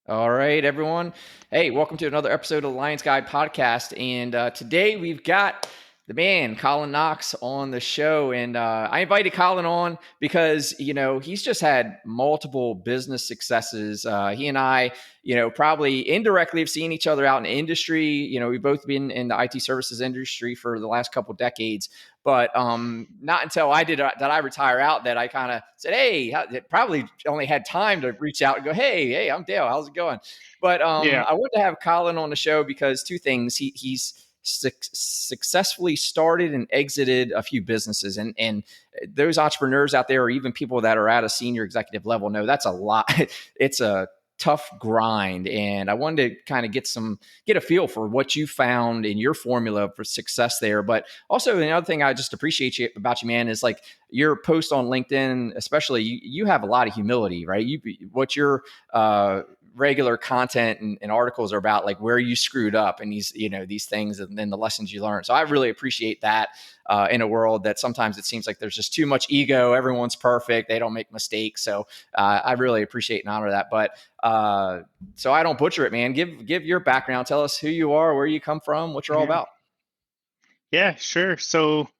All right, everyone. Hey, welcome to another episode of the Lions Guide podcast. And today we've got the man, Colin Knox, on the show. And I invited Colin on because, he's just had multiple business successes. He and I, probably indirectly have seen each other out in the industry. We've both been in the IT services industry for the last couple of decades. But not until that I retire out that I kind of said, "Hey," probably only had time to reach out and go, "Hey, I'm Dale. How's it going?" But Yeah. I wanted to have Colin on the show because two things. He's successfully started and exited a few businesses, and those entrepreneurs out there, or even people that are at a senior executive level, know that's a lot. It's a tough grind, and I wanted to kind of get a feel for what you found in your formula for success there. But also, another thing I just appreciate about you, man, is like your post on LinkedIn, especially. You have a lot of humility, right? What your regular content and articles are about, like where you screwed up and these things, and then the lessons you learned. So I really appreciate that. In a world that sometimes it seems like there's just too much ego. Everyone's perfect. They don't make mistakes. So I really appreciate and honor that. But so I don't butcher it, man. Give your background. Tell us who you are, where you come from, what you're all Yeah. about. Yeah, sure. So,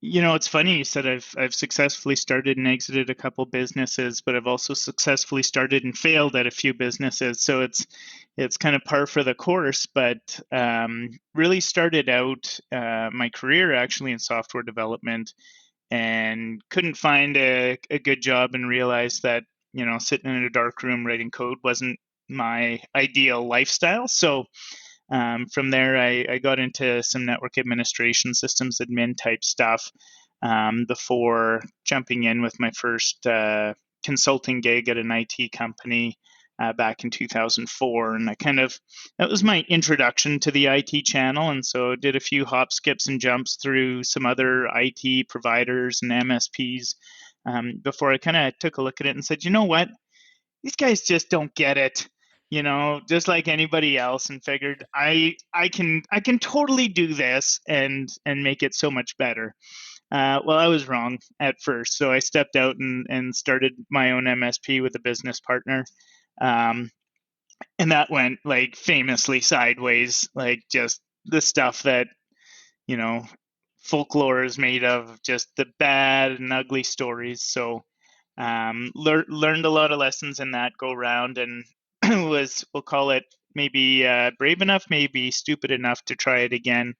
it's funny you said I've successfully started and exited a couple businesses, but I've also successfully started and failed at a few businesses. So it's kind of par for the course, but really started out my career actually in software development and couldn't find a good job and realized that, sitting in a dark room writing code wasn't my ideal lifestyle. So from there, I got into some network administration, systems admin type stuff before jumping in with my first consulting gig at an IT company back in 2004. And that was my introduction to the IT channel. And so I did a few hop, skips, and jumps through some other IT providers and MSPs before I kind of took a look at it and said, you know what? These guys just don't get it, just like anybody else, and figured I can totally do this and make it so much better. Well, I was wrong at first, so I stepped out and started my own MSP with a business partner, um, and that went like famously sideways, like just the stuff that you know folklore is made of, just the bad and ugly stories. So learned a lot of lessons in that go round, and we'll call it, maybe brave enough, maybe stupid enough to try it again,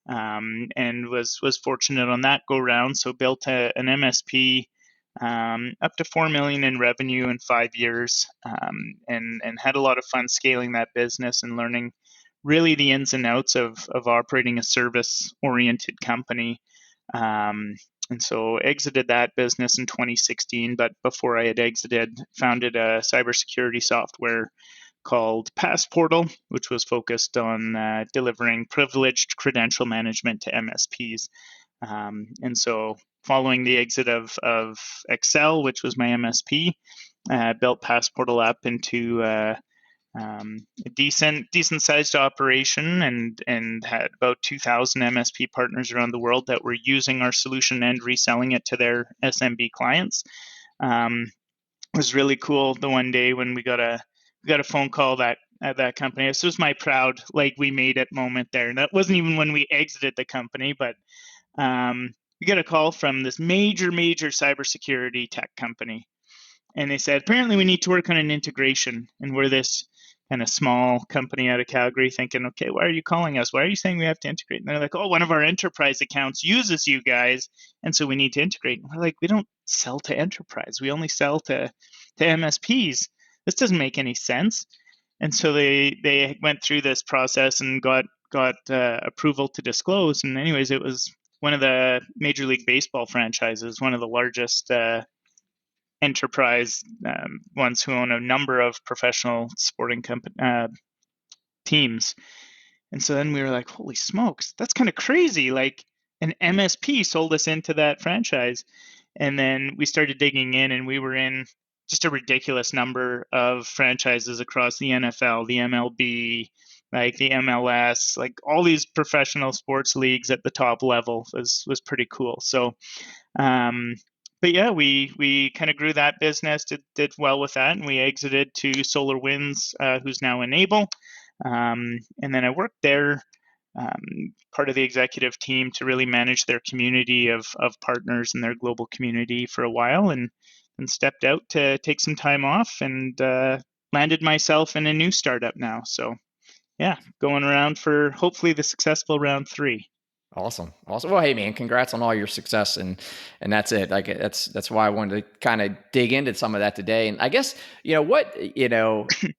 and was fortunate on that go round. So built an MSP up to 4 million in revenue in 5 years, and had a lot of fun scaling that business and learning really the ins and outs of operating a service oriented company. And so exited that business in 2016. But before I had exited, founded a cybersecurity software called Passportal, which was focused on delivering privileged credential management to MSPs. And so following the exit of XCEL, which was my MSP, built Passportal up into a decent sized operation, and had about 2,000 MSP partners around the world that were using our solution and reselling it to their SMB clients. It was really cool the one day when we got a phone call that at that company. This was my proud, like, we made it moment there. And that wasn't even when we exited the company, but we got a call from this major cybersecurity tech company, and they said, apparently we need to work on an integration. And we're this kind of small company out of Calgary thinking, okay, why are you calling us? Why are you saying we have to integrate? And they're like, oh, one of our enterprise accounts uses you guys, and so we need to integrate. And we're like, we don't sell to enterprise. We only sell to MSPs. This doesn't make any sense. And so they went through this process and got approval to disclose. And anyways, it was one of the Major League Baseball franchises, one of the largest enterprise ones who own a number of professional sporting teams. And so then we were like, holy smokes, that's kind of crazy. Like, an MSP sold us into that franchise. And then we started digging in, and we were in just a ridiculous number of franchises across the NFL, the MLB, like the MLS, like all these professional sports leagues at the top level was pretty cool. So um, but yeah, we kind of grew that business, did well with that, and we exited to SolarWinds, who's now Enable. And then I worked there, part of the executive team, to really manage their community of partners and their global community for a while, and stepped out to take some time off, and landed myself in a new startup now. So yeah, going around for hopefully the successful round 3. Awesome. Awesome. Well, hey man, congrats on all your success, and that's it. Like that's why I wanted to kind of dig into some of that today. And I guess,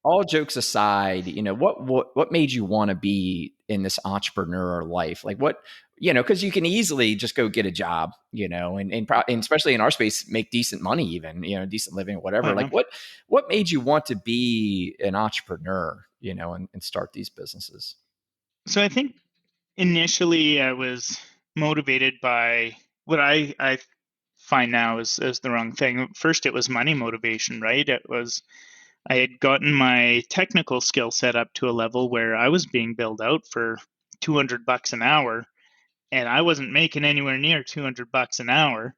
all jokes aside, what made you want to be in this entrepreneur life? Like because you can easily just go get a job, and especially in our space, make decent money, even, decent living, whatever. Like Wow. what made you want to be an entrepreneur, and start these businesses? So I think initially I was motivated by what I find now is the wrong thing. First, it was money motivation, right? It was, I had gotten my technical skill set up to a level where I was being billed out for $200 an hour, and I wasn't making anywhere near $200 an hour.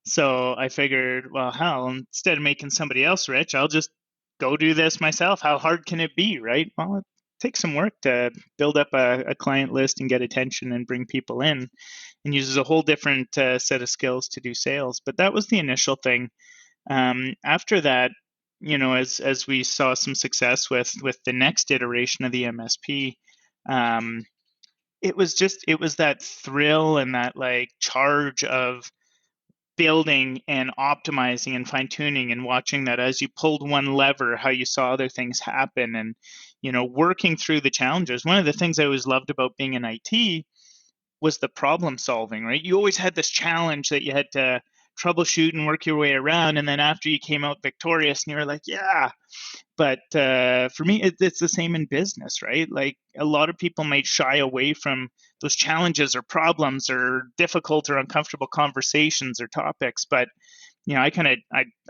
So I figured, well, hell, instead of making somebody else rich, I'll just go do this myself. How hard can it be, right? Well, it takes some work to build up a client list and get attention and bring people in, and uses a whole different set of skills to do sales. But that was the initial thing. After that, as we saw some success with the next iteration of the MSP, um, it was that thrill and that like charge of building and optimizing and fine tuning, and watching that as you pulled one lever, how you saw other things happen, and working through the challenges. One of the things I always loved about being in IT was the problem solving, right? You always had this challenge that you had to troubleshoot and work your way around, and then after you came out victorious and you were like, yeah. But for me, it's the same in business, right? Like, a lot of people might shy away from those challenges or problems or difficult or uncomfortable conversations or topics, but I kind of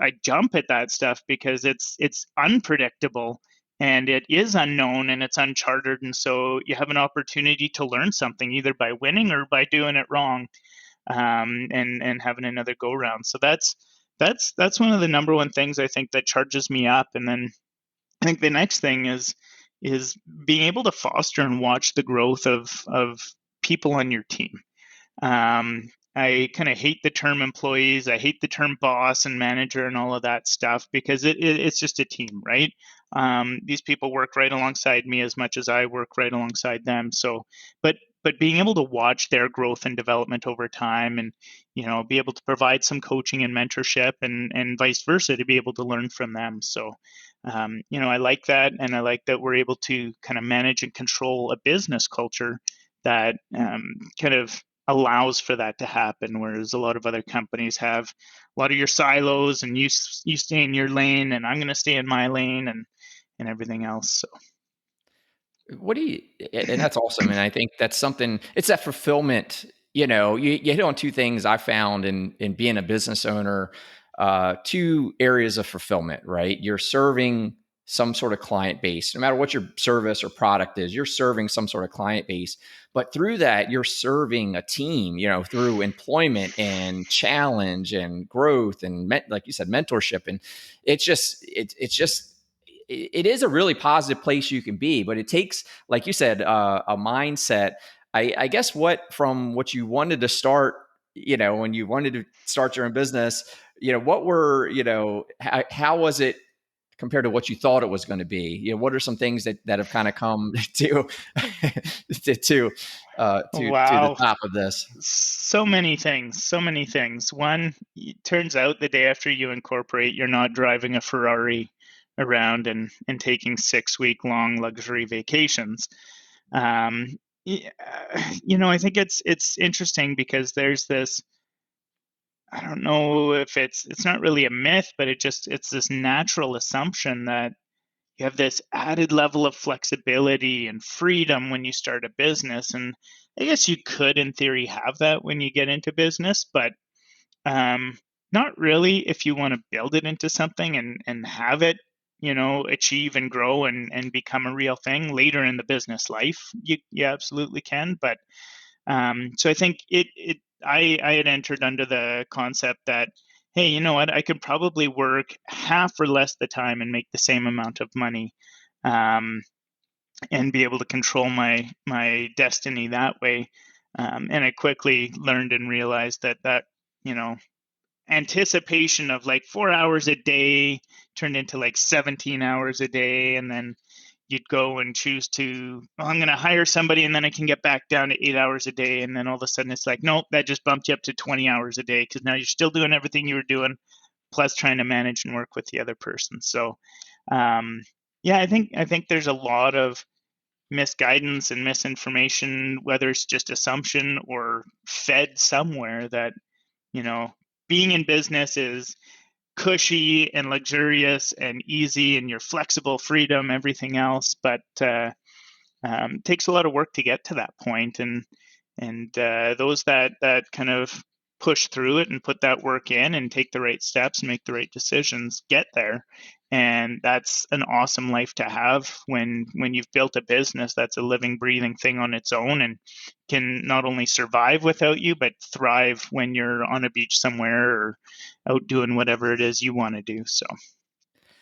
I jump at that stuff because it's unpredictable, and it is unknown, and it's uncharted, and so you have an opportunity to learn something either by winning or by doing it wrong, and having another go round. So that's one of the number one things I think that charges me up. And then I think the next thing is being able to foster and watch the growth of people on your team. I kind of hate the term employees. I hate the term boss and manager and all of that stuff, because it's just a team, right? These people work right alongside me as much as I work right alongside them. So, but being able to watch their growth and development over time, and be able to provide some coaching and mentorship, and vice versa, to be able to learn from them. So, I like that, and I like that we're able to kind of manage and control a business culture that kind of allows for that to happen, whereas a lot of other companies have a lot of your silos, and you stay in your lane, and I'm going to stay in my lane, and everything else. So What do you, and that's awesome. And I think that's something, it's that fulfillment. You hit on two things I found in being a business owner, two areas of fulfillment, right? You're serving some sort of client base, no matter what your service or product is, you're serving some sort of client base. But through that, you're serving a team, through employment and challenge and growth and, like you said, mentorship. And it's just, it is a really positive place you can be, but it takes, like you said, a mindset. I guess from what you wanted to start, when you wanted to start your own business, what were, how was it compared to what you thought it was going to be? What are some things that have kind of come to the wow, top of this? so many things, so many things. One, it turns out the day after you incorporate, you're not driving a Ferrari around and taking 6 week long luxury vacations. um, I think it's interesting because there's this, I don't know if it's not really a myth, but it's this natural assumption that you have this added level of flexibility and freedom when you start a business. And I guess you could in theory have that when you get into business, but um, not really if you want to build it into something and have it, achieve and grow and become a real thing later in the business life. You absolutely can. But so I think I had entered under the concept that hey, you know what? I could probably work half or less the time and make the same amount of money, um, and be able to control my destiny that way. And I quickly learned and realized that you know anticipation of like 4 hours a day turned into like 17 hours a day, and then you'd go and choose to, oh, I'm going to hire somebody and then I can get back down to 8 hours a day, and then all of a sudden it's like, nope, that just bumped you up to 20 hours a day because now you're still doing everything you were doing plus trying to manage and work with the other person. So yeah, I think there's a lot of misguidance and misinformation, whether it's just assumption or fed somewhere, that you know being in business is cushy and luxurious and easy and your flexible freedom, everything else, but takes a lot of work to get to that point. And those that kind of push through it and put that work in and take the right steps and make the right decisions get there. And that's an awesome life to have when you've built a business that's a living, breathing thing on its own and can not only survive without you, but thrive when you're on a beach somewhere or out doing whatever it is you want to do. So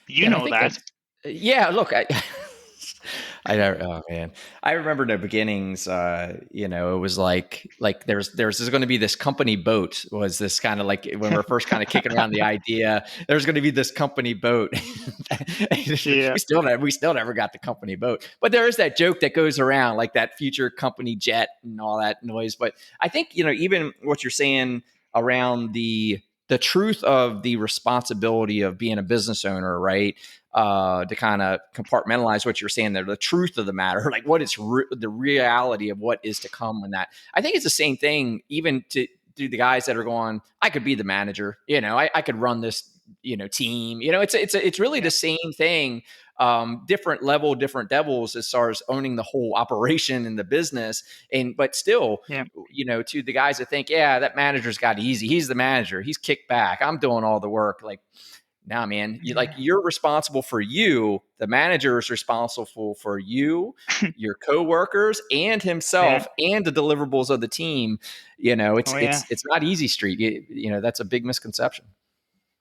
you Yeah, and I know think that. that's yeah. Look, I don't. Oh man, I remember in the beginnings. It was like there's going to be this company boat. Was this kind of like when we're first kind of kicking around the idea? There's going to be this company boat. Yeah. we still never got the company boat, but there is that joke that goes around like that future company jet and all that noise. But I think even what you're saying around the truth of the responsibility of being a business owner, right? To kind of compartmentalize what you're saying there, the truth of the matter, like what is the reality of what is to come in that. I think it's the same thing, even to the guys that are going, I could be the manager, I could run this, team, it's really Yeah. the same thing. Different level, different devils as far as owning the whole operation in the business. But still, Yeah. to the guys that think, yeah, that manager's got it easy. He's the manager. He's kicked back. I'm doing all the work. Like, nah, man, you're responsible for you. The manager is responsible for you, your coworkers, and Yeah. himself, and the deliverables of the team. It's Oh yeah. it's not easy street. That's a big misconception.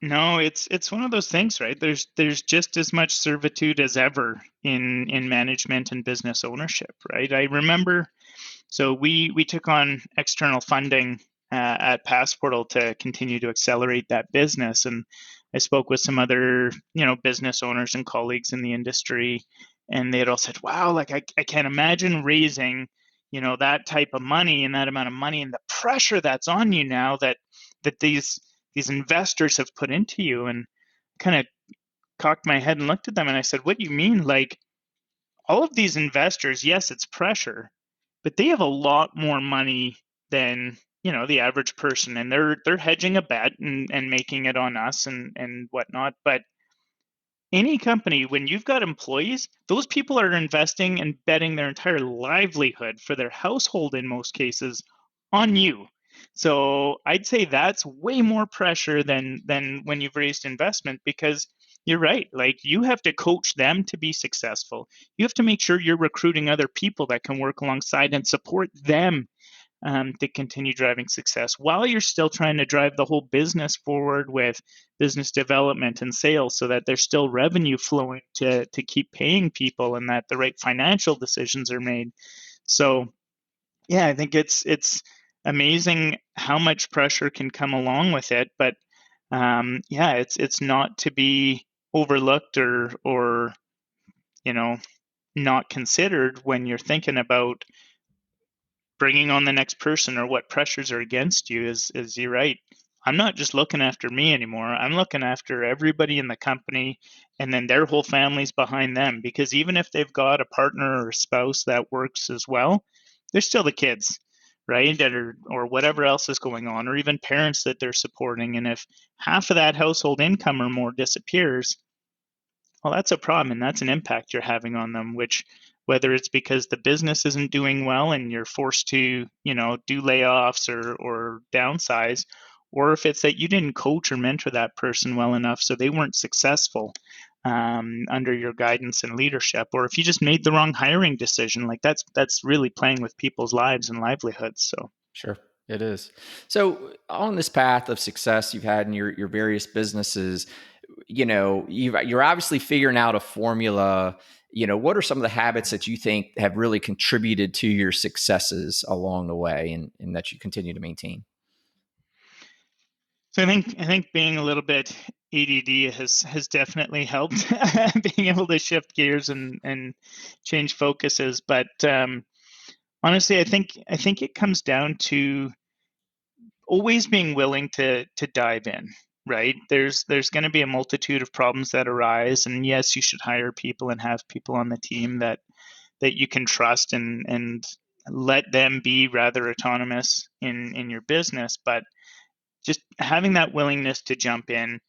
No, it's one of those things, right? There's just as much servitude as ever in management and business ownership, right? I remember, so we took on external funding at Passportal to continue to accelerate that business, and I spoke with some other business owners and colleagues in the industry, and they had all said, "Wow, like I can't imagine raising that type of money and that amount of money and the pressure that's on you now that these investors have put into you." And kind of cocked my head and looked at them and I said, "What do you mean? Like all of these investors, yes, it's pressure, but they have a lot more money than the average person, and they're hedging a bet and making it on us and whatnot. But any company, when you've got employees, those people are investing and betting their entire livelihood for their household in most cases on you. So I'd say that's way more pressure than when you've raised investment, because you're right. Like you have to coach them to be successful. You have to make sure you're recruiting other people that can work alongside and support them to continue driving success while you're still trying to drive the whole business forward with business development and sales, so that there's still revenue flowing to keep paying people and that the right financial decisions are made. So yeah, I think it's amazing how much pressure can come along with it, but yeah, it's not to be overlooked or you know not considered when you're thinking about bringing on the next person or what pressures are against you. Is you're right. I'm not just looking after me anymore. I'm looking after everybody in the company and then their whole families behind them, because even if they've got a partner or a spouse that works as well, they're still the kids, right? Or whatever else is going on, or even parents that they're supporting. And if half of that household income or more disappears, well, that's a problem, and that's an impact you're having on them, which, whether it's because the business isn't doing well and you're forced to, do layoffs or downsize, or if it's that you didn't coach or mentor that person well enough so they weren't successful under your guidance and leadership, or if you just made the wrong hiring decision, like that's really playing with people's lives and livelihoods. So Sure. It is. So on this path of success you've had in your various businesses, you're obviously figuring out a formula. What are some of the habits that you think have really contributed to your successes along the way, and that you continue to maintain? So I think being a little bit ADD has definitely helped being able to shift gears and change focuses. But honestly, I think it comes down to always being willing to dive in. Right? There's going to be a multitude of problems that arise, and yes, you should hire people and have people on the team that you can trust and let them be rather autonomous in your business. But just having that willingness to jump in,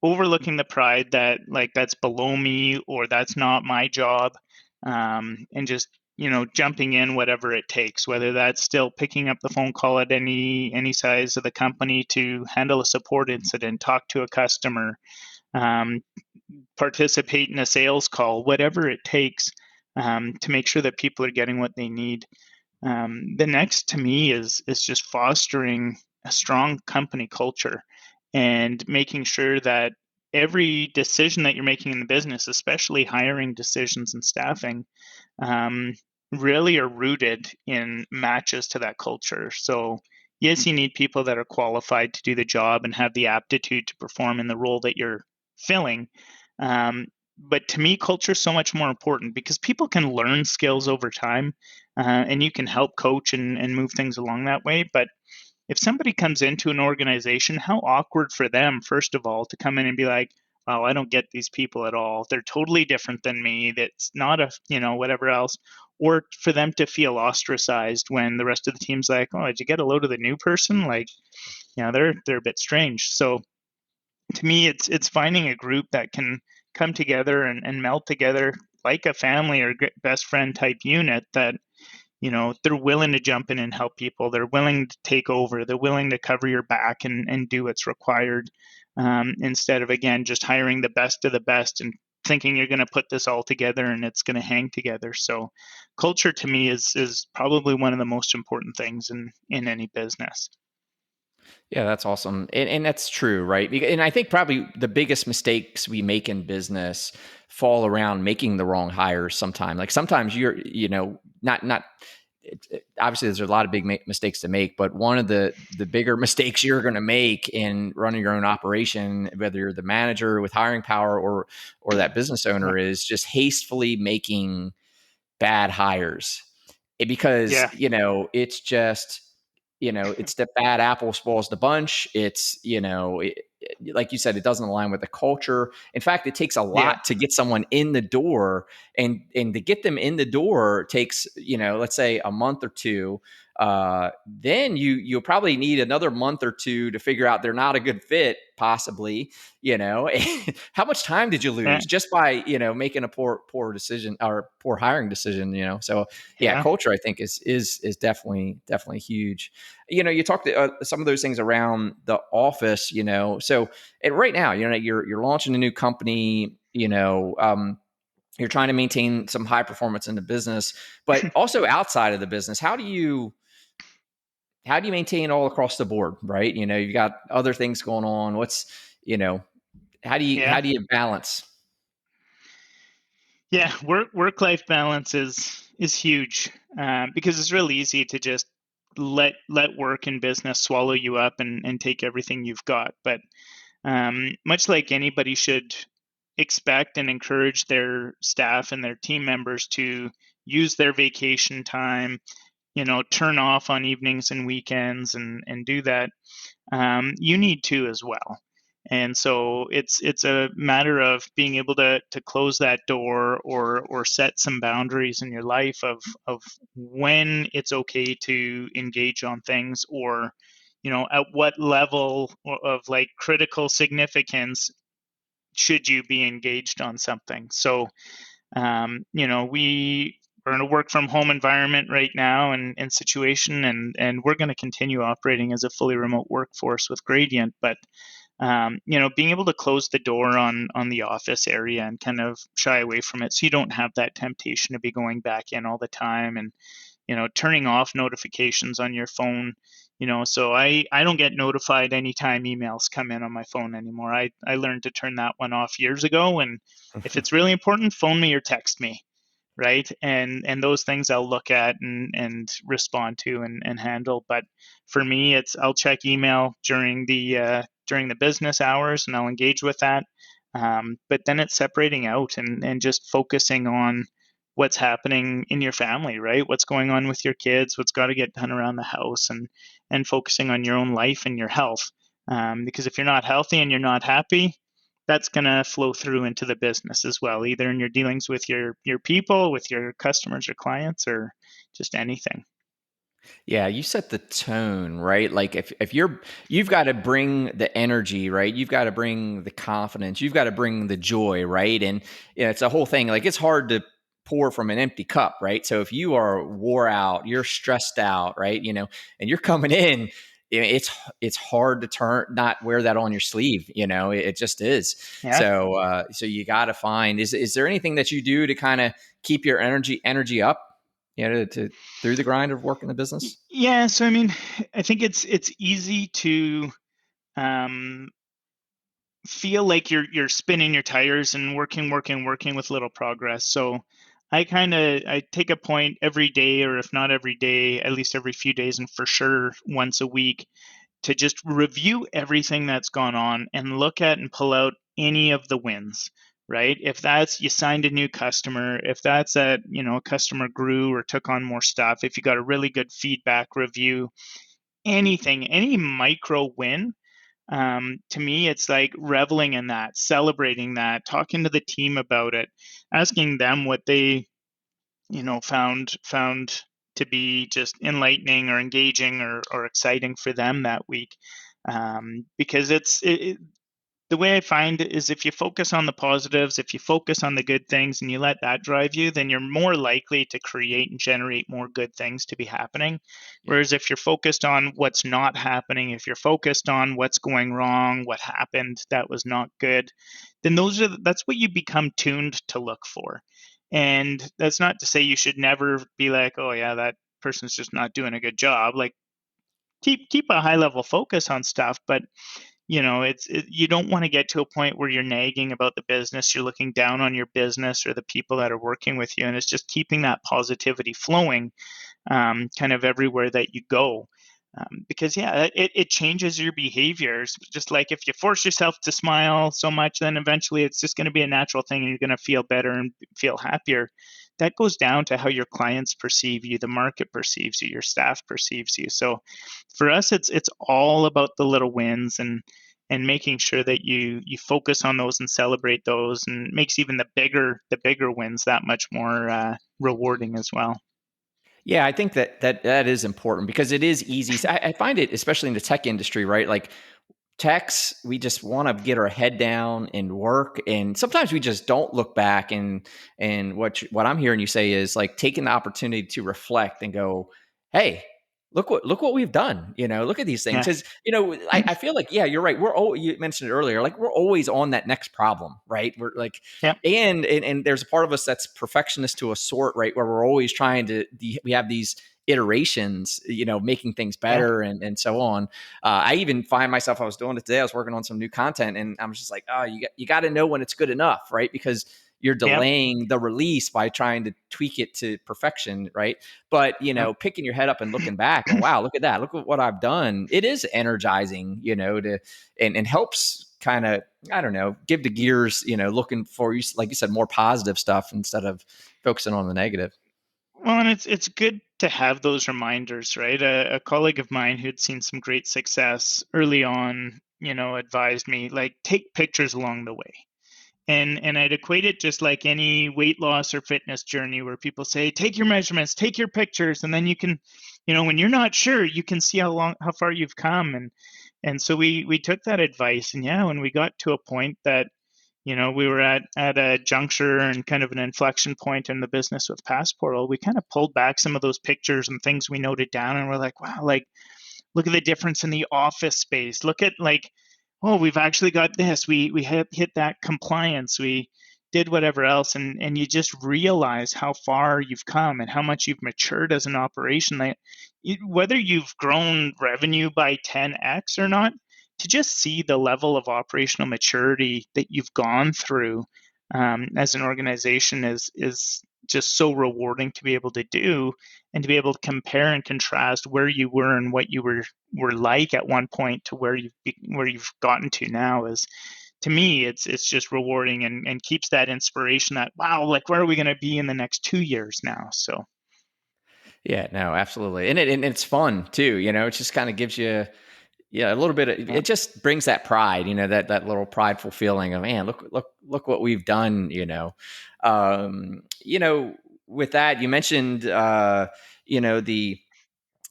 overlooking the pride that like that's below me or that's not my job, and just jumping in whatever it takes, whether that's still picking up the phone call at any size of the company to handle a support incident, talk to a customer, um, participate in a sales call, whatever it takes, to make sure that people are getting what they need. The next to me is just fostering a strong company culture and making sure that every decision that you're making in the business, especially hiring decisions and staffing, um, really are rooted in matches to that culture. So yes, you need people that are qualified to do the job and have the aptitude to perform in the role that you're filling. Um, but to me, culture is so much more important because people can learn skills over time, and you can help coach and move things along that way. But if somebody comes into an organization, how awkward for them, first of all, to come in and be like, "Oh, I don't get these people at all. They're totally different than me. That's not whatever else." Or for them to feel ostracized when the rest of the team's like, "Oh, did you get a load of the new person?" Like, they're a bit strange. So to me, it's finding a group that can come together and meld together like a family or best friend type unit that they're willing to jump in and help people. They're willing to take over. They're willing to cover your back and do what's required, instead of, again, just hiring the best of the best and thinking you're going to put this all together and it's going to hang together. So culture to me is probably one of the most important things in any business. Yeah, that's awesome. And that's true, right? And I think probably the biggest mistakes we make in business fall around making the wrong hires sometimes. Like sometimes not obviously there's a lot of big mistakes to make, but one of the bigger mistakes you're going to make in running your own operation, whether you're the manager with hiring power or that business Yeah. owner, is just hastily making bad hires. Because Yeah. it's just it's the bad apple spoils the bunch. It's like you said, it doesn't align with the culture. In fact, it takes a Yeah. lot to get someone in the door, and to get them in the door takes let's say a month or two. Then you'll probably need another month or two to figure out they're not a good fit, possibly. How much time did you Yeah. lose just by making a poor decision or poor hiring decision? So yeah, Yeah. culture I think is definitely huge. You talked some of those things around the office. So and right now, you're launching a new company. You're trying to maintain some high performance in the business, but also outside of the business. How do you maintain all across the board, right? You've got other things going on. You know, how Yeah. do you balance? Yeah. Work life balance is huge, because it's really easy to just let work and business swallow you up and take everything you've got. But much like anybody should expect and encourage their staff and their team members to use their vacation time, turn off on evenings and weekends and do that, you need to as well. And so it's a matter of being able to close that door or set some boundaries in your life of when it's okay to engage on things, or at what level of like critical significance should you be engaged on something. So we are in a work from home environment right now and situation, and we're going to continue operating as a fully remote workforce with Gradient. But being able to close the door on the office area and kind of shy away from it, so you don't have that temptation to be going back in all the time, and turning off notifications on your phone, So I don't get notified anytime emails come in on my phone anymore. I learned to turn that one off years ago. And if it's really important, phone me or text me, right? And those things I'll look at and respond to and handle. But for me, it's I'll check email during the business hours, and I'll engage with that. But then it's separating out and just focusing on what's happening in your family, right? What's going on with your kids, what's got to get done around the house, and focusing on your own life and your health. Because if you're not healthy and you're not happy, that's going to flow through into the business as well, either in your dealings with your people, with your customers or clients, or just anything. Yeah, you set the tone, right? Like if you've got to bring the energy, right? You've got to bring the confidence, you've got to bring the joy, right? And it's a whole thing. Like it's hard to pour from an empty cup, right? So if you are wore out, you're stressed out, right? And you're coming in, it's hard to not wear that on your sleeve, it just is. Yeah. So you got to find, is there anything that you do to kind of keep your energy up, to through the grind of working the business? Yeah. So I mean, I think it's easy to um, feel like you're spinning your tires and working with little progress. So I take a point every day, or if not every day, at least every few days, and for sure once a week, to just review everything that's gone on and look at and pull out any of the wins, right? If that's you signed a new customer, if that's that, a customer grew or took on more stuff, if you got a really good feedback review, anything, any micro win, to me, it's like reveling in that, celebrating that, talking to the team about it, asking them what they, found to be just enlightening or engaging or exciting for them that week. Because the way I find it is if you focus on the positives, if you focus on the good things and you let that drive you, then you're more likely to create and generate more good things to be happening. Yeah. Whereas if you're focused on what's not happening, if you're focused on what's going wrong, what happened that was not good, then that's what you become tuned to look for. And that's not to say you should never be like, oh yeah, that person's just not doing a good job. Like keep a high level focus on stuff, but you don't want to get to a point where you're nagging about the business, you're looking down on your business or the people that are working with you, and it's just keeping that positivity flowing, kind of everywhere that you go. Because yeah, it changes your behaviors. Just like if you force yourself to smile so much, then eventually it's just going to be a natural thing and you're going to feel better and feel happier. That goes down to how your clients perceive you, the market perceives you, your staff perceives you. So for us, it's all about the little wins and making sure that you focus on those and celebrate those, and makes even the bigger wins that much more rewarding as well. Yeah, I think that is important because it is easy. So I find it, especially in the tech industry, right? Like techs, we just want to get our head down and work, and sometimes we just don't look back. And what I'm hearing you say is like taking the opportunity to reflect and go, "Hey, look what we've done." Look at these things. Yeah. Because I feel like, yeah, you're right. You mentioned it earlier, like we're always on that next problem, right? We're like, Yeah. and there's a part of us that's perfectionist to a sort, right? Where we're always trying to we have these iterations, making things Yeah. better and so on. I even find myself, I was doing it today, I was working on some new content and I'm just like, oh, you got to know when it's good enough, right? Because you're Yeah. delaying the release by trying to tweak it to perfection, right? But, Yeah. picking your head up and looking back, and wow, look at that. Look at what I've done. It is energizing, to and helps kind of, I don't know, give the gears, looking for, you like you said, more positive stuff instead of focusing on the negative. Well, and it's good to have those reminders, right? A colleague of mine who'd seen some great success early on, advised me like take pictures along the way. And I'd equate it just like any weight loss or fitness journey where people say, take your measurements, take your pictures, and then you can, when you're not sure, you can see how far you've come. And so we took that advice, and yeah, when we got to a point that we were at a juncture and kind of an inflection point in the business with Passportal, we kind of pulled back some of those pictures and things we noted down, and we're like, wow, like look at the difference in the office space. Look at like, oh, we've actually got this. We hit that compliance. We did whatever else, and you just realize how far you've come and how much you've matured as an operation. Like, whether you've grown revenue by 10x or not, to just see the level of operational maturity that you've gone through as an organization is just so rewarding to be able to do, and to be able to compare and contrast where you were and what you were like at one point to where you've gotten to now is, to me, it's just rewarding, and keeps that inspiration that, wow, like, where are we going to be in the next 2 years now? So Yeah, no, absolutely. And it's fun too, it just kind of gives you, yeah, a little bit of, yeah. it just brings that pride, that little prideful feeling of, man, look what we've done, with that, you mentioned,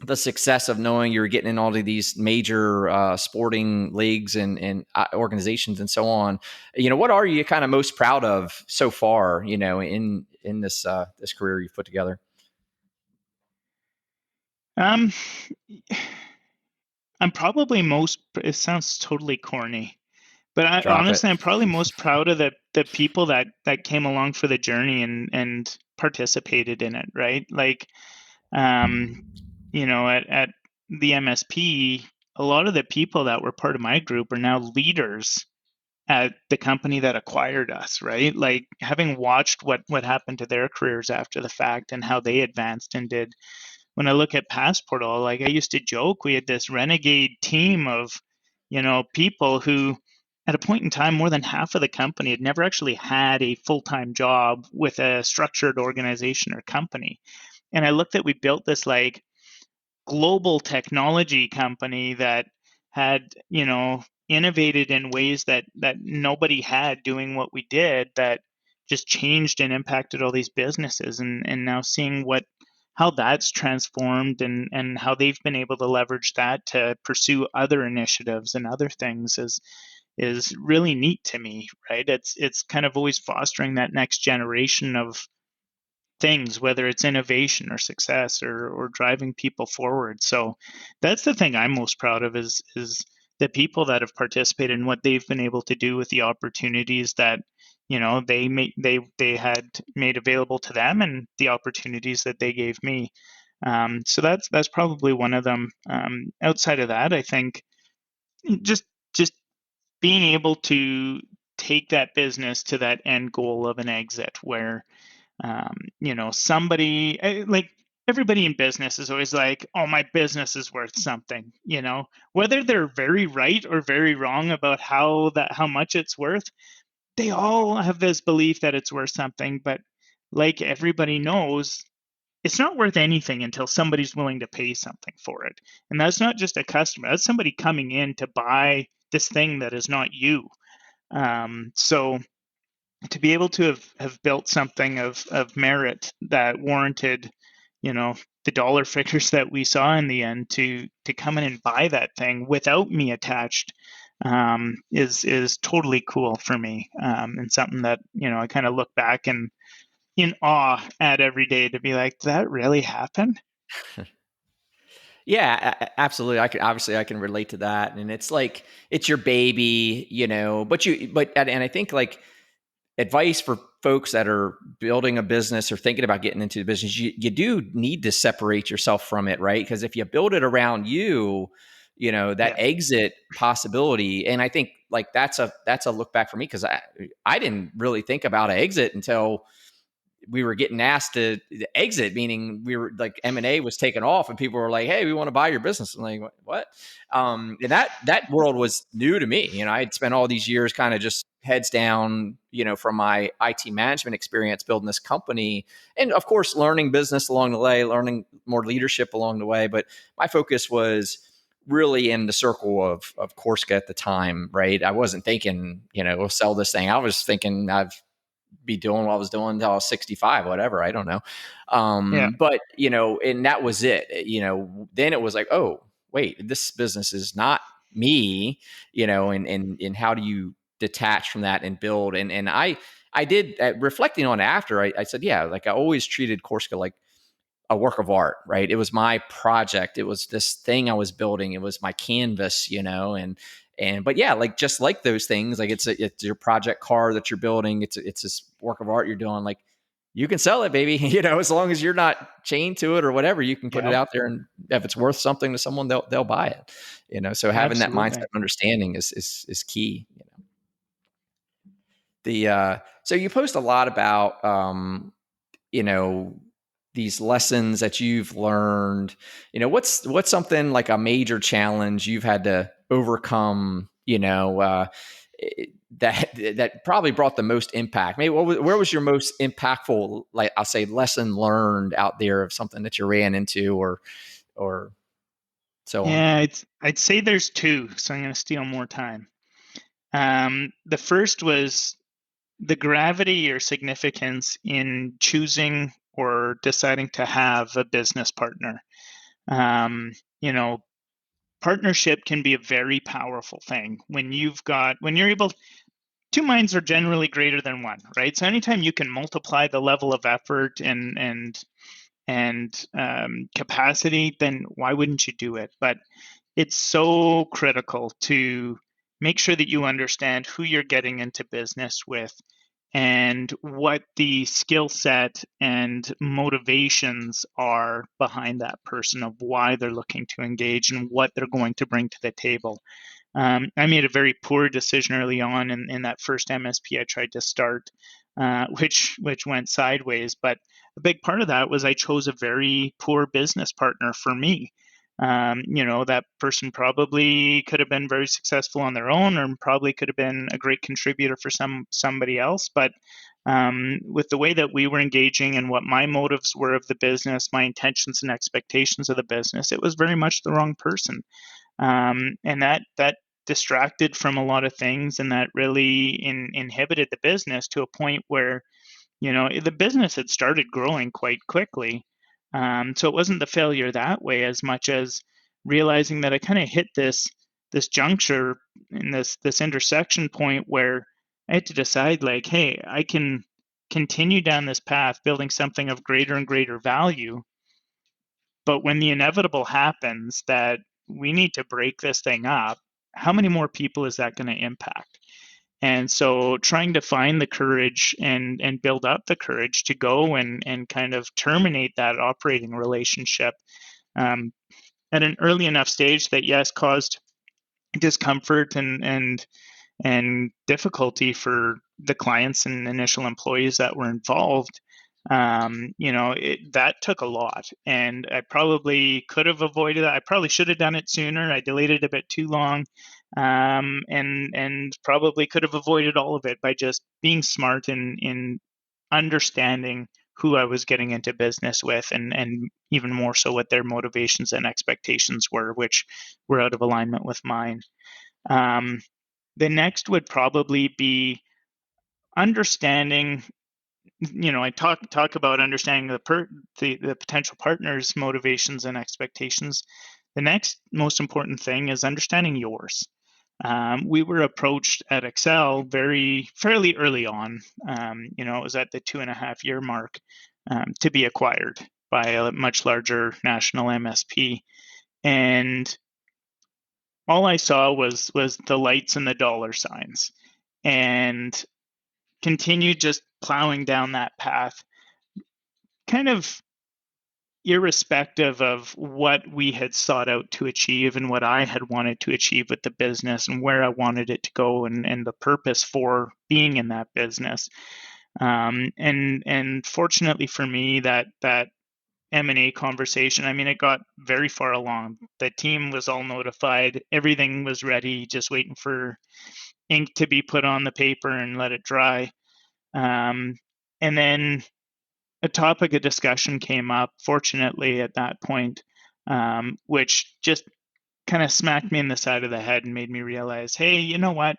the success of knowing you were getting in all of these major sporting leagues and organizations and so on. What are you kind of most proud of so far, in this career you've put together? um I'm probably most, it sounds totally corny, but Drop it. I'm probably most proud of the people that came along for the journey and participated in it, right? Like, um, at the MSP, a lot of the people that were part of my group are now leaders at the company that acquired us, right? Like, having watched what happened to their careers after the fact and how they advanced and did. When I look at Passportal, like, I used to joke we had this renegade team of, people who, at a point in time, more than half of the company had never actually had a full-time job with a structured organization or company. And I looked at, we built this like global technology company that had, innovated in ways that nobody had doing what we did, that just changed and impacted all these businesses. And now seeing how that's transformed, and how they've been able to leverage that to pursue other initiatives and other things is really neat to me, right? It's kind of always fostering that next generation of things, whether it's innovation or success, or driving people forward. So that's the thing I'm most proud of, is the people that have participated in what they've been able to do with the opportunities that, they had made available to them, and the opportunities that they gave me. So that's probably one of them. Outside of that, I think just just being able to take that business to that end goal of an exit, where somebody, like, everybody in business is always like, oh, my business is worth something, whether they're very right or very wrong about how much it's worth. They all have this belief that it's worth something, but, like, everybody knows, it's not worth anything until somebody's willing to pay something for it. And that's not just a customer, that's somebody coming in to buy this thing that is not you. So to be able to have built something of merit that warranted, the dollar figures that we saw in the end, to come in and buy that thing without me attached, is totally cool for me, and something that, I kind of look back and in awe at every day, to be like, did that really happen? Yeah, absolutely. I can relate to that, and it's like it's your baby, and I think, like, advice for folks that are building a business or thinking about getting into the business, you do need to separate yourself from it, right? Because if you build it around you, that Yeah, exit possibility, and I think, like, that's a look back for me, because I didn't really think about an exit until we were getting asked to exit, meaning we were like, M&A was taken off and people were like, hey, we want to buy your business. I'm like, what? And that world was new to me. I had spent all these years kind of just heads down, from my IT management experience building this company. And of course, learning business along the way, learning more leadership along the way. But my focus was really in the circle of Corsica at the time, right? I wasn't thinking, we'll sell this thing. I was thinking I've be doing what I was doing until I was 65, whatever. I don't know. yeah, But, and that was it. Then it was like, oh, wait, this business is not me, and how do you detach from that and build? And I did, reflecting on it after, I said, yeah, like, I always treated Corsica like a work of art, right? It was my project. It was this thing I was building. It was my canvas, and But yeah, like just like those things, like it's your project car that you're building. It's this work of art you're doing. Like you can sell it, baby. As long as you're not chained to it or whatever, you can put it Yeah, out there, and if it's worth something to someone, they'll buy it. So having that mindset absolutely. and understanding is key. So you post a lot about you know these lessons that you've learned. What's something like a major challenge you've had to overcome, that probably brought the most impact. Maybe where was your most impactful, like I'll say, lesson learned out there of something that you ran into, or so on? Yeah, I'd say there's two, so I'm going to steal more time. The first was the gravity or significance in choosing or deciding to have a business partner. Um, you know, Partnership can be a very powerful thing when you're able. Two minds are generally greater than one, right? So anytime you can multiply the level of effort and capacity, then why wouldn't you do it? But it's so critical to make sure that you understand who you're getting into business with and what the skill set and motivations are behind that person of why they're looking to engage and what they're going to bring to the table. I made a very poor decision early on in that first MSP I tried to start, which went sideways. But a big part of that was I chose a very poor business partner for me. That person probably could have been very successful on their own, or probably could have been a great contributor for somebody else. But with the way that we were engaging and what my motives were of the business, my intentions and expectations of the business, it was very much the wrong person. And that distracted from a lot of things, and that really inhibited the business to a point where the business had started growing quite quickly. So it wasn't the failure that way as much as realizing that I kind of hit this juncture in this intersection point where I had to decide, like, hey, I can continue down this path building something of greater and greater value, but when the inevitable happens that we need to break this thing up, how many more people is that going to impact? And so trying to find the courage and build up the courage to go and kind of terminate that operating relationship um, at an early enough stage that, yes, caused discomfort and difficulty for the clients and initial employees that were involved. That took a lot, and I probably could have avoided that. I probably should have done it sooner. I delayed it a bit too long, and probably could have avoided all of it by just being smart in understanding who I was getting into business with, and even more so what their motivations and expectations were, which were out of alignment with mine. Um, the next would probably be understanding. I talk about understanding the potential partner's motivations and expectations. The next most important thing is understanding yours. We were approached at XCEL fairly early on. It was at the 2.5 year mark to be acquired by a much larger national MSP, and all I saw was the lights and the dollar signs, and continued just plowing down that path, kind of irrespective of what we had sought out to achieve and what I had wanted to achieve with the business and where I wanted it to go, and the purpose for being in that business. And fortunately for me, that M&A conversation, I mean, it got very far along. The team was all notified. Everything was ready, just waiting for ink to be put on the paper and let it dry. And then a topic of discussion came up, fortunately, at that point, which just kind of smacked me in the side of the head and made me realize, hey, you know what?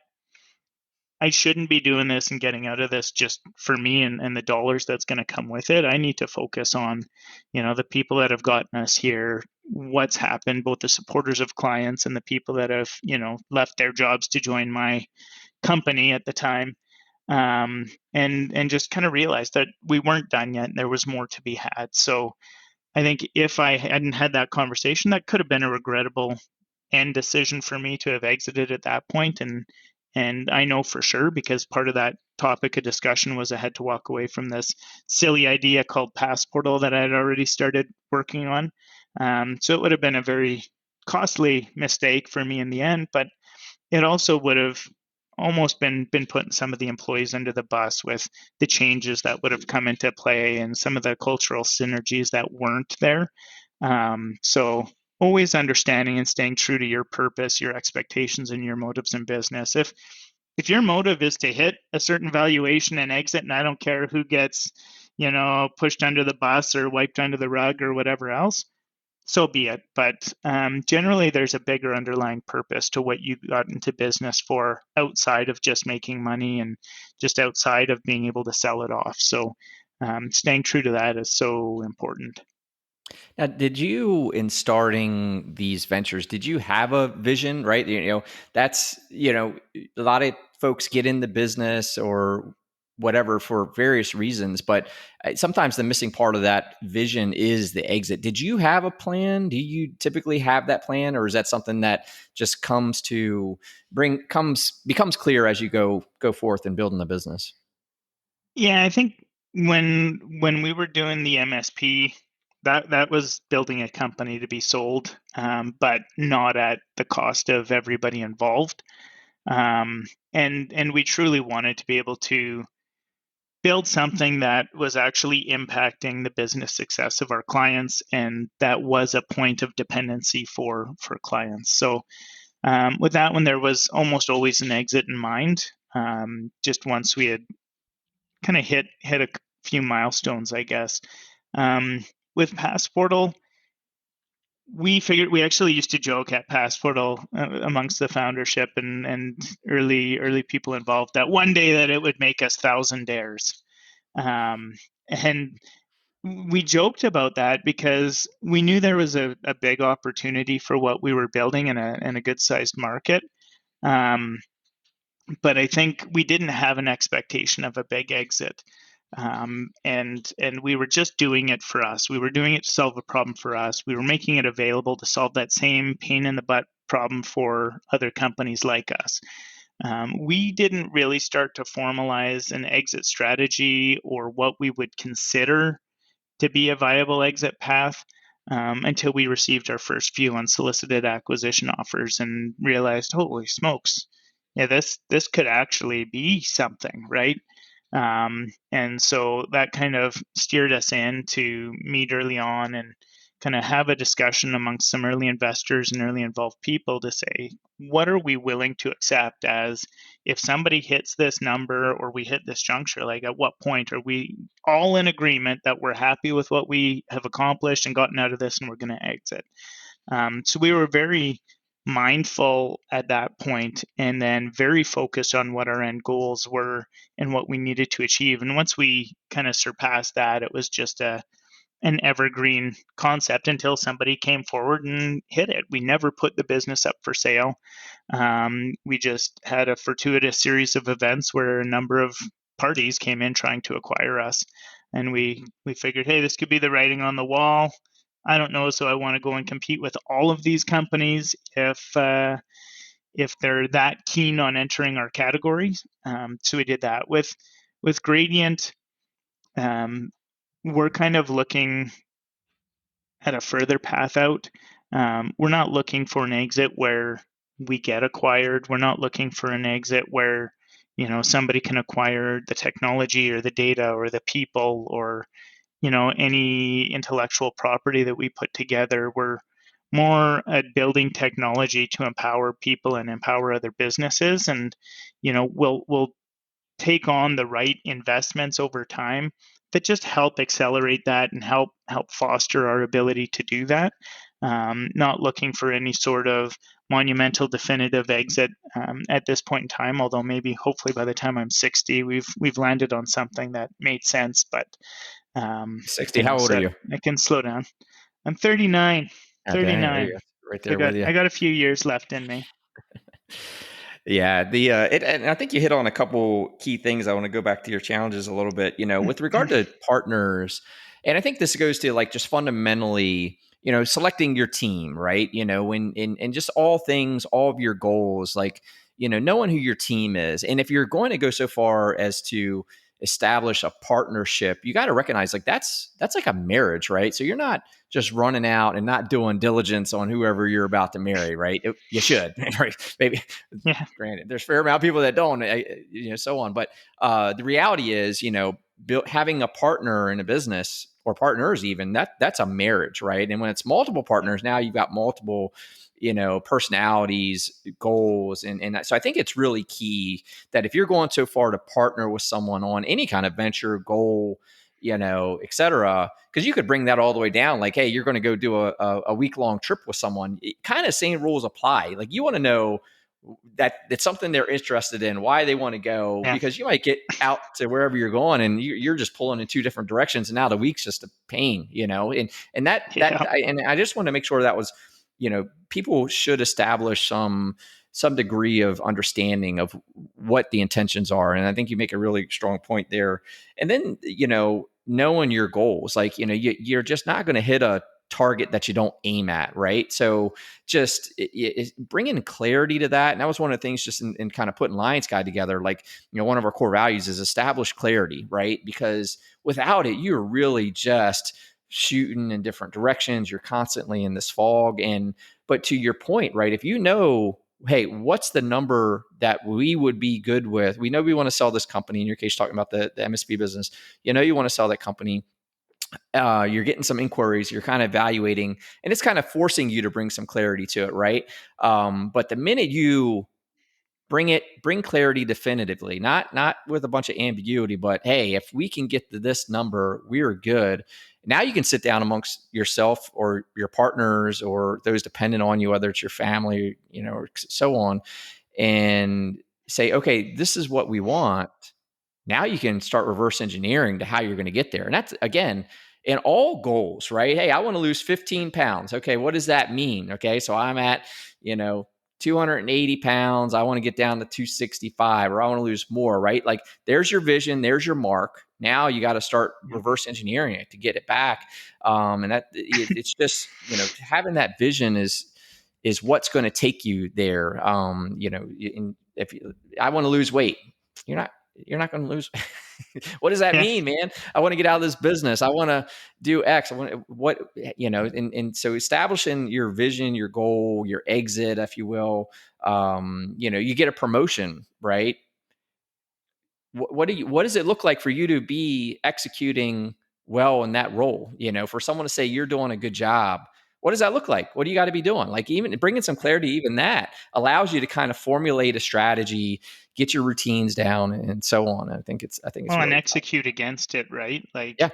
I shouldn't be doing this and getting out of this just for me and the dollars that's going to come with it. I need to focus on, the people that have gotten us here, what's happened, both the supporters of clients and the people that have, left their jobs to join my company at the time. And just kind of realized that we weren't done yet and there was more to be had. So I think if I hadn't had that conversation, that could have been a regrettable end decision for me to have exited at that point. And I know for sure, because part of that topic of discussion was I had to walk away from this silly idea called Passportal that I had already started working on. So it would have been a very costly mistake for me in the end, but it also would have almost been putting some of the employees under the bus with the changes that would have come into play and some of the cultural synergies that weren't there. So always understanding and staying true to your purpose, your expectations, and your motives in business. If your motive is to hit a certain valuation and exit, and I don't care who gets, pushed under the bus or wiped under the rug or whatever else, so be it. But generally, there's a bigger underlying purpose to what you got into business for outside of just making money and just outside of being able to sell it off. So staying true to that is so important. Now, did you, in starting these ventures, did you have a vision, right? That's, a lot of folks get in the business or whatever for various reasons, but sometimes the missing part of that vision is the exit. Did you have a plan? Do you typically have that plan, or is that something that just becomes clear as you go forth and building the business? Yeah, I think when we were doing the MSP, that was building a company to be sold, but not at the cost of everybody involved. And we truly wanted to be able to build something that was actually impacting the business success of our clients, and that was a point of dependency for clients. So with that one, there was almost always an exit in mind. Just once we had kind of hit a few milestones, I guess. With Passportal, we actually used to joke at Passportal amongst the foundership and early people involved that one day that it would make us thousandaires. And we joked about that because we knew there was a big opportunity for what we were building in a good sized market. Um, but I think we didn't have an expectation of a big exit. And we were just doing it for us. We were doing it to solve a problem for us. We were making it available to solve that same pain in the butt problem for other companies like us. We didn't really start to formalize an exit strategy or what we would consider to be a viable exit path until we received our first few unsolicited acquisition offers and realized, holy smokes, yeah, this could actually be something, right? And so that kind of steered us in to meet early on and kind of have a discussion amongst some early investors and early involved people to say, what are we willing to accept as if somebody hits this number or we hit this juncture, like at what point are we all in agreement that we're happy with what we have accomplished and gotten out of this and we're going to exit? So we were very mindful at that point and then very focused on what our end goals were and what we needed to achieve. And once we kind of surpassed that, it was just an evergreen concept until somebody came forward and hit it. We never put the business up for sale. We just had a fortuitous series of events where a number of parties came in trying to acquire us. And we figured, hey, this could be the writing on the wall. I don't know, so I want to go and compete with all of these companies if they're that keen on entering our categories. So we did that with Gradient. We're kind of looking at a further path out. We're not looking for an exit where we get acquired. We're not looking for an exit where somebody can acquire the technology or the data or the people or any intellectual property that we put together. We're more at building technology to empower people and empower other businesses, and we'll take on the right investments over time that just help accelerate that and help foster our ability to do that. Not looking for any sort of monumental definitive exit at this point in time, although maybe hopefully by the time I'm 60 we've landed on something that made sense. But 60. How old are so you? I can slow down. I'm 39. Oh, dang, there you 39. go. Right I there got with you. I got a few years left in me. Yeah, and I think you hit on a couple key things. I want to go back to your challenges a little bit. With regard to partners, and I think this goes to like just fundamentally, selecting your team, right? When and just all things, all of your goals, like knowing who your team is, and if you're going to go so far as to establish a partnership, you got to recognize like that's like a marriage, right? So you're not just running out and not doing diligence on whoever you're about to marry, right? You should, right? Maybe Yeah. granted, there's a fair amount of people that don't, so on. But the reality is, having a partner in a business or partners, even that's a marriage, right? And when it's multiple partners, now you've got multiple, personalities, goals, and so I think it's really key that if you're going so far to partner with someone on any kind of venture, goal, et cetera, because you could bring that all the way down. Like, hey, you're going to go do a week long trip with someone. Kind of same rules apply. Like, you want to know that it's something they're interested in, why they want to go, Yeah. because you might get out to wherever you're going and you're just pulling in two different directions, and now the week's just a pain, and Yeah. and I just want to make sure that was, people should establish some degree of understanding of what the intentions are, and I think you make a really strong point there. And then knowing your goals, like you're just not going to hit a target that you don't aim at, right? So just bringing clarity to that. And that was one of the things just in kind of putting Lions Guide together. Like, one of our core values is establish clarity, right? Because without it, you're really just shooting in different directions. You're constantly in this fog. But to your point, right? If hey, what's the number that we would be good with? We know we want to sell this company. In your case, talking about the MSP business, you want to sell that company. You're getting some inquiries, you're kind of evaluating, and it's kind of forcing you to bring some clarity to it, right? But the minute you bring clarity definitively, not with a bunch of ambiguity, but hey, if we can get to this number, we're good. Now you can sit down amongst yourself or your partners or those dependent on you, whether it's your family, or so on, and say, okay, this is what we want. Now you can start reverse engineering to how you're going to get there. And that's, again, in all goals, right? Hey, I want to lose 15 pounds. Okay, what does that mean? Okay, so I'm at, 280 pounds. I want to get down to 265, or I want to lose more, right? Like, there's your vision, there's your mark. Now you got to start reverse engineering it to get it back. And it's just, having that vision is what's going to take you there. If I want to lose weight, you're not going to lose. What does that Yeah. mean, man? I want to get out of this business. I want to do X. I want to, what, and so establishing your vision, your goal, your exit, if you will, you get a promotion, right? What does it look like for you to be executing well in that role? For someone to say you're doing a good job, what does that look like? What do you got to be doing? Like, even bringing some clarity, even that allows you to kind of formulate a strategy, get your routines down, and so on. I think it's Well, and really powerful. execute against it, right? Yeah, Like,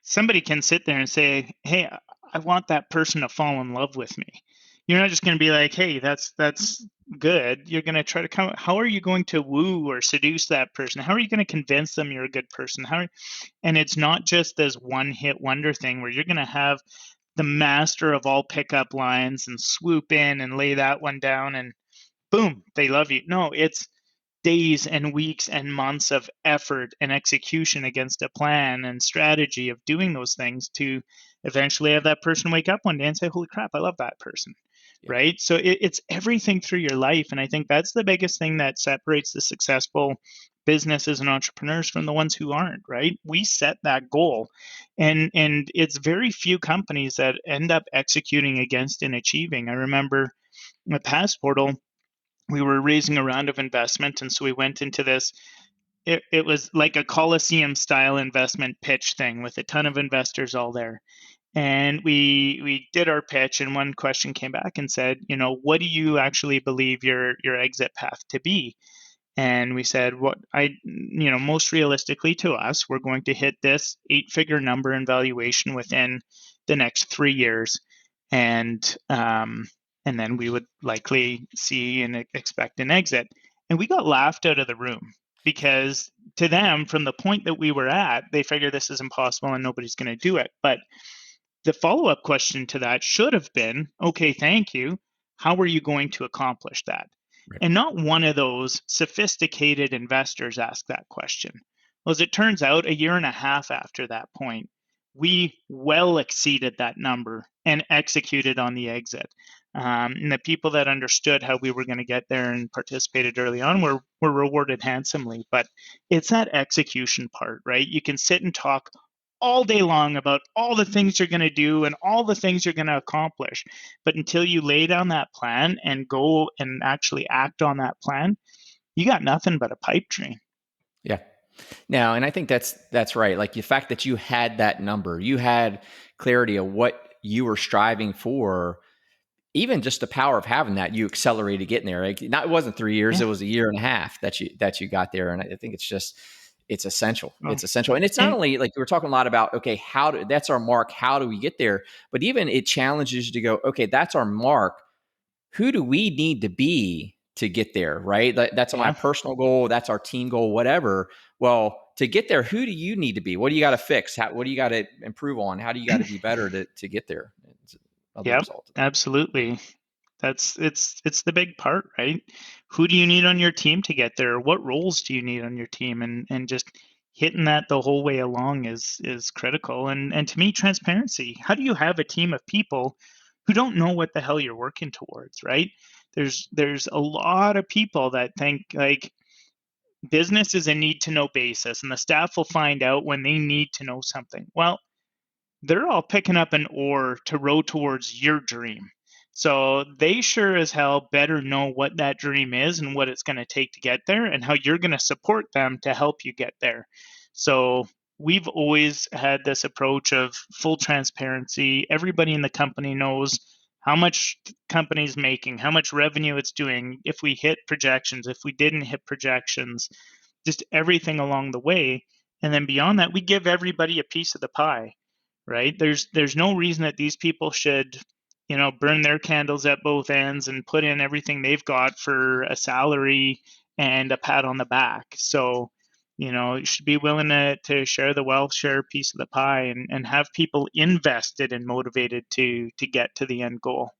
somebody can sit there and say, "Hey, I want that person to fall in love with me." You're not just going to be like, "Hey, that's good." You're going to try to come. How are you going to woo or seduce that person? How are you going to convince them you're a good person? And it's not just this one hit wonder thing where you're going to have the master of all pickup lines and swoop in and lay that one down and boom, they love you. No, it's days and weeks and months of effort and execution against a plan and strategy of doing those things to eventually have that person wake up one day and say, "Holy crap, I love that person." yeah, Right. So it's everything through your life. And I think that's the biggest thing that separates the successful businesses and entrepreneurs from the ones who aren't. Right. We set that goal, and it's very few companies that end up executing against and achieving. I remember at Passportal, we were raising a round of investment, and so we went into this. It was like a Coliseum style investment pitch thing with a ton of investors all there, and we did our pitch, and one question came back and said, what do you actually believe your exit path to be? And we said, what most realistically to us, we're going to hit this 8-figure number in valuation within the next 3 years, and then we would likely see and expect an exit. And we got laughed out of the room because to them, from the point that we were at, they figure this is impossible and nobody's going to do it. But the follow-up question to that should have been, okay, thank you. How are you going to accomplish that? Right. And not one of those sophisticated investors asked that question. Well, as it turns out, a year and a half after that point, we well exceeded that number and executed on the exit. And the people that understood how we were going to get there and participated early on were rewarded handsomely. But it's that execution part, right? You can sit and talk all day long about all the things you're going to do and all the things you're going to accomplish. But until you lay down that plan and go and actually act on that plan, you got nothing but a pipe dream. Yeah. Now, and I think that's right. Like the fact that you had that number, you had clarity of what you were striving for. Even just the power of having that, you accelerated getting there. Like, it wasn't 3 years; Yeah. it was a year and a half that you got there. And I think it's essential. Oh, It's essential, and it's not and only like we're talking a lot about. Okay, that's our mark. How do we get there? But even it challenges you to go. Okay, that's our mark. Who do we need to be to get there? Right. That's my yeah, personal goal. That's our team goal. Whatever. Well, to get there, who do you need to be? What do you got to fix? What do you got to improve on? How do you got to be better to get there? It's another yep, result of that. absolutely. It's the big part, right? Who do you need on your team to get there? What roles do you need on your team? And just hitting that the whole way along is critical. And to me, transparency. How do you have a team of people who don't know what the hell you're working towards, right? There's a lot of people that think like business is a need to know basis and the staff will find out when they need to know something. Well, they're all picking up an oar to row towards your dream. So they sure as hell better know what that dream is and what it's going to take to get there and how you're going to support them to help you get there. So we've always had this approach of full transparency. Everybody in the company knows how much the company's making, how much revenue it's doing, if we hit projections, if we didn't hit projections, just everything along the way. And then beyond that, we give everybody a piece of the pie, right? There's no reason that these people should, burn their candles at both ends and put in everything they've got for a salary and a pat on the back. So, you should be willing to share the wealth, share a piece of the pie, and have people invested and motivated to get to the end goal.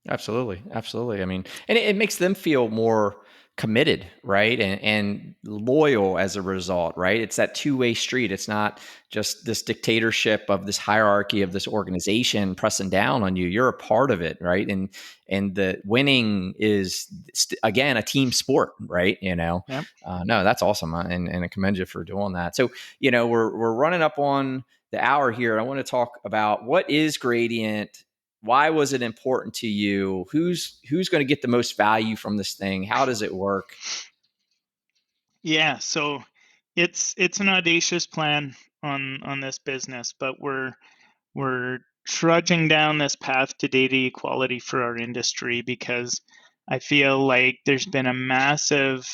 Absolutely, absolutely. I mean, and it makes them feel more committed, right, and loyal as a result, right? It's that two-way street. It's not just this dictatorship of this hierarchy of this organization pressing down on you. You're a part of it, right? And the winning is again a team sport, right? Yep. No, that's awesome, and I commend you for doing that. So, we're running up on the hour here. I want to talk about what is Gradient. Why was it important to you? Who's going to get the most value from this thing? How does it work? Yeah, so it's an audacious plan on this business, but we're trudging down this path to data equality for our industry because I feel like there's been a massive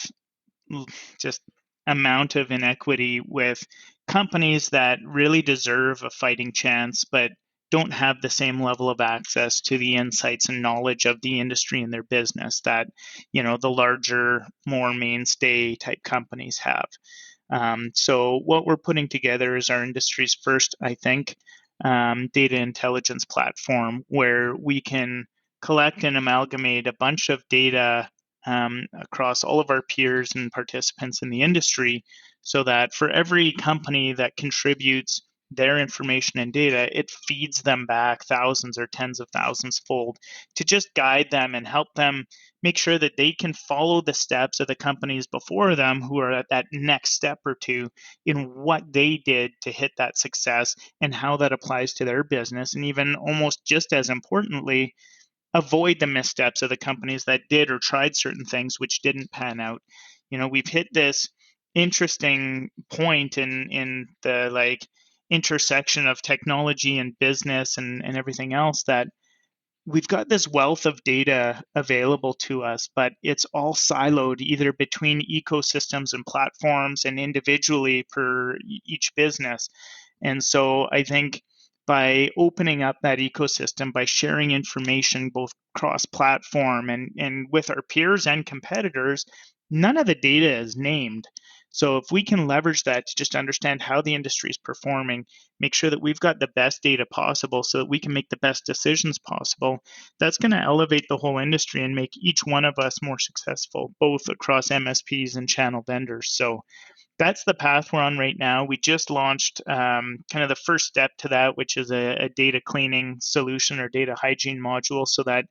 just amount of inequity with companies that really deserve a fighting chance but don't have the same level of access to the insights and knowledge of the industry and their business that the larger, more mainstay type companies have. So what we're putting together is our industry's first, I think, data intelligence platform where we can collect and amalgamate a bunch of data across all of our peers and participants in the industry so that for every company that contributes their information and data, it feeds them back thousands or tens of thousands fold to just guide them and help them make sure that they can follow the steps of the companies before them who are at that next step or two in what they did to hit that success and how that applies to their business. And even almost just as importantly, avoid the missteps of the companies that did or tried certain things which didn't pan out. We've hit this interesting point in the intersection of technology and business and everything else that we've got this wealth of data available to us, but it's all siloed either between ecosystems and platforms and individually per each business. And so I think by opening up that ecosystem, by sharing information both cross platform and with our peers and competitors, none of the data is named. So if we can leverage that to just understand how the industry is performing, make sure that we've got the best data possible so that we can make the best decisions possible, that's going to elevate the whole industry and make each one of us more successful, both across MSPs and channel vendors. So that's the path we're on right now. We just launched kind of the first step to that, which is a data cleaning solution or data hygiene module, so that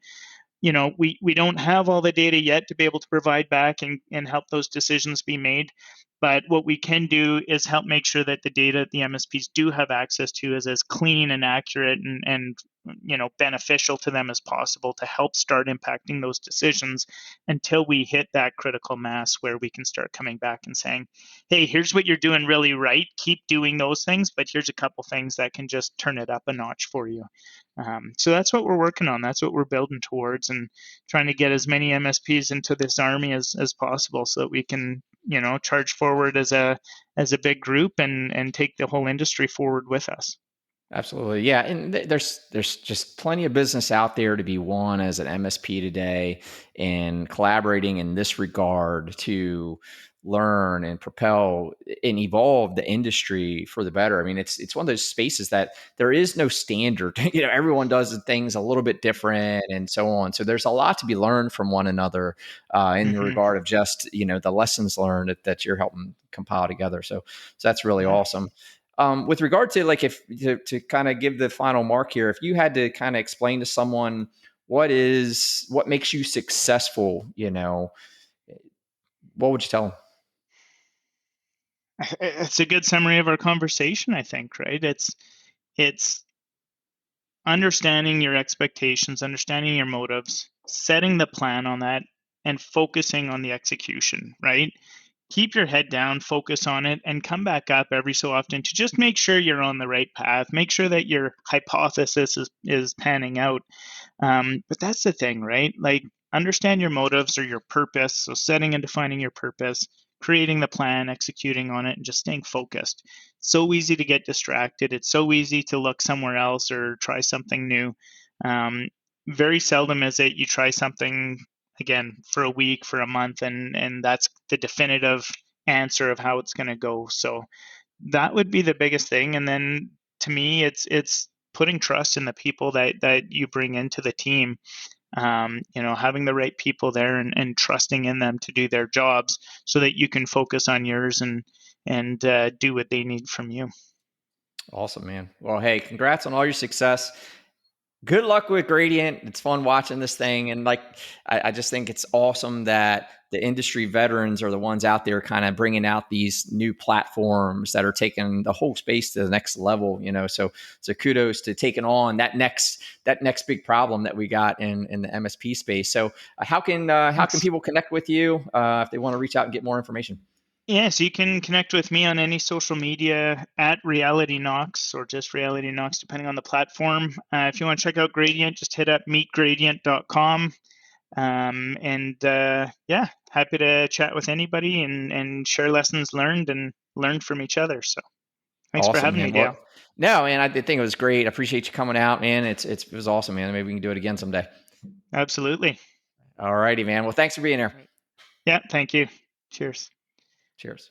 we don't have all the data yet to be able to provide back and help those decisions be made. But what we can do is help make sure that the data the MSPs do have access to is as clean and accurate and beneficial to them as possible to help start impacting those decisions until we hit that critical mass where we can start coming back and saying, hey, here's what you're doing really right. Keep doing those things, but here's a couple things that can just turn it up a notch for you. So that's what we're working on. That's what we're building towards, and trying to get as many MSPs into this army as possible, so that we can, charge forward as a big group and take the whole industry forward with us. Absolutely. Yeah. And there's just plenty of business out there to be won as an MSP today, and collaborating in this regard to learn and propel and evolve the industry for the better. I mean, it's one of those spaces that there is no standard. Everyone does things a little bit different and so on. So there's a lot to be learned from one another in the Mm-hmm. regard of just, the lessons learned that you're helping compile together. So that's really Yeah. awesome. With regard to like, if to kind of give the final mark here, if you had to kind of explain to someone what makes you successful, what would you tell them? It's a good summary of our conversation, I think, right? It's understanding your expectations, understanding your motives, setting the plan on that, and focusing on the execution, right? Keep your head down, focus on it, and come back up every so often to just make sure you're on the right path. Make sure that your hypothesis is panning out. But that's the thing, right? Like, understand your motives or your purpose. So, setting and defining your purpose, creating the plan, executing on it, and just staying focused. So easy to get distracted. It's so easy to look somewhere else or try something new. Um, Very seldom is it you try something again for a week, for a month, and that's the definitive answer of how it's going to go. So that would be the biggest thing. And then to me, it's putting trust in the people that you bring into the team. Having the right people there and trusting in them to do their jobs so that you can focus on yours and do what they need from you. Awesome, man. Well, hey, congrats on all your success. Good luck with Gradient. It's fun watching this thing. And like, I just think it's awesome that the industry veterans are the ones out there kind of bringing out these new platforms that are taking the whole space to the next level, so kudos to taking on that next big problem that we got in the MSP space. So how can Thanks. people connect with you if they want to reach out and get more information? Yes, you can connect with me on any social media at Reality Knox or just Reality Knox, depending on the platform. If you want to check out Gradient, just hit up meetgradient.com. Yeah, happy to chat with anybody and share lessons learned and learn from each other. So thanks for Awesome, having man. me, Dale. Well, no, man, I did think it was great. I appreciate you coming out, man. It was awesome, man. Maybe we can do it again someday. Absolutely. All righty, man. Well, thanks for being here. Right. Yeah, thank you. Cheers. Cheers.